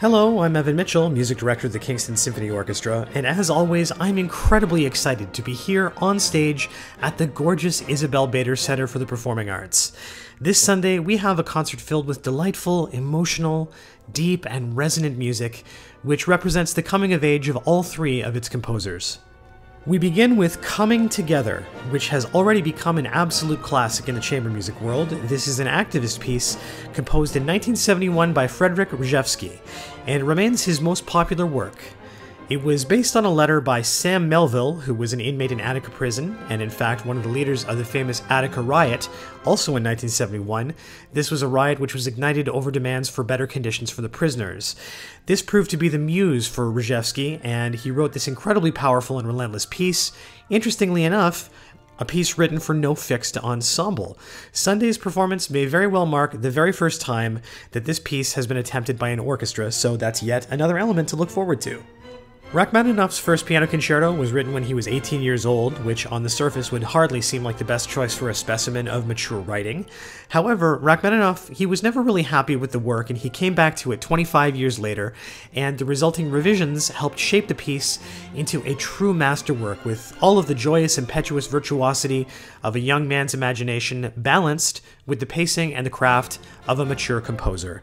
Hello, I'm Evan Mitchell, music director of the Kingston Symphony Orchestra, and as always, I'm incredibly excited to be here on stage at the gorgeous Isabel Bader Centre for the Performing Arts. This Sunday, we have a concert filled with delightful, emotional, deep, and resonant music, which represents the coming of age of all three of its composers. We begin with Coming Together, which has already become an absolute classic in the chamber music world. This is an activist piece composed in 1971 by Frederick Rzewski, and it remains his most popular work. It was based on a letter by Sam Melville, who was an inmate in Attica prison, and in fact one of the leaders of the famous Attica riot, also in 1971. This was a riot which was ignited over demands for better conditions for the prisoners. This proved to be the muse for Rzewski, and he wrote this incredibly powerful and relentless piece. Interestingly enough, a piece written for no fixed ensemble. Sunday's performance may very well mark the very first time that this piece has been attempted by an orchestra, so that's yet another element to look forward to. Rachmaninoff's first piano concerto was written when he was 18 years old, which on the surface would hardly seem like the best choice for a specimen of mature writing. However, Rachmaninoff, he was never really happy with the work, and he came back to it 25 years later, and the resulting revisions helped shape the piece into a true masterwork with all of the joyous, impetuous virtuosity of a young man's imagination balanced with the pacing and the craft of a mature composer.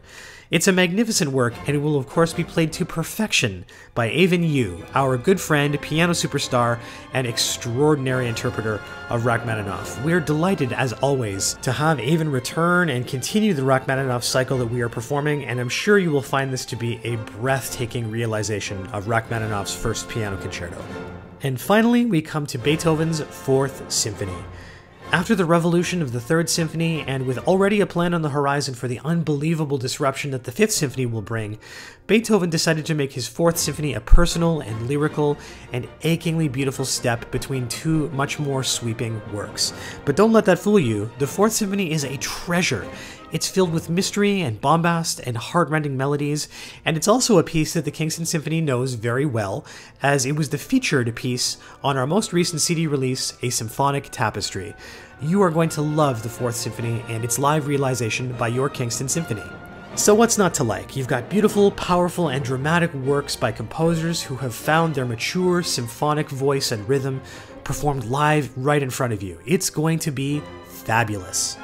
It's a magnificent work, and it will of course be played to perfection by Evan Yu, our good friend, piano superstar, and extraordinary interpreter of Rachmaninoff. We're delighted, as always, to have Evan return and continue the Rachmaninoff cycle that we are performing, and I'm sure you will find this to be a breathtaking realization of Rachmaninoff's first piano concerto. And finally, we come to Beethoven's Fourth Symphony. After the revolution of the Third Symphony, and with already a plan on the horizon for the unbelievable disruption that the Fifth Symphony will bring, Beethoven decided to make his Fourth Symphony a personal and lyrical and achingly beautiful step between two much more sweeping works. But don't let that fool you, the Fourth Symphony is a treasure. It's filled with mystery and bombast and heart-rending melodies, and it's also a piece that the Kingston Symphony knows very well, as it was the featured piece on our most recent CD release, A Symphonic Tapestry. You are going to love the Fourth Symphony and its live realization by your Kingston Symphony. So what's not to like? You've got beautiful, powerful, and dramatic works by composers who have found their mature symphonic voice and rhythm performed live right in front of you. It's going to be fabulous.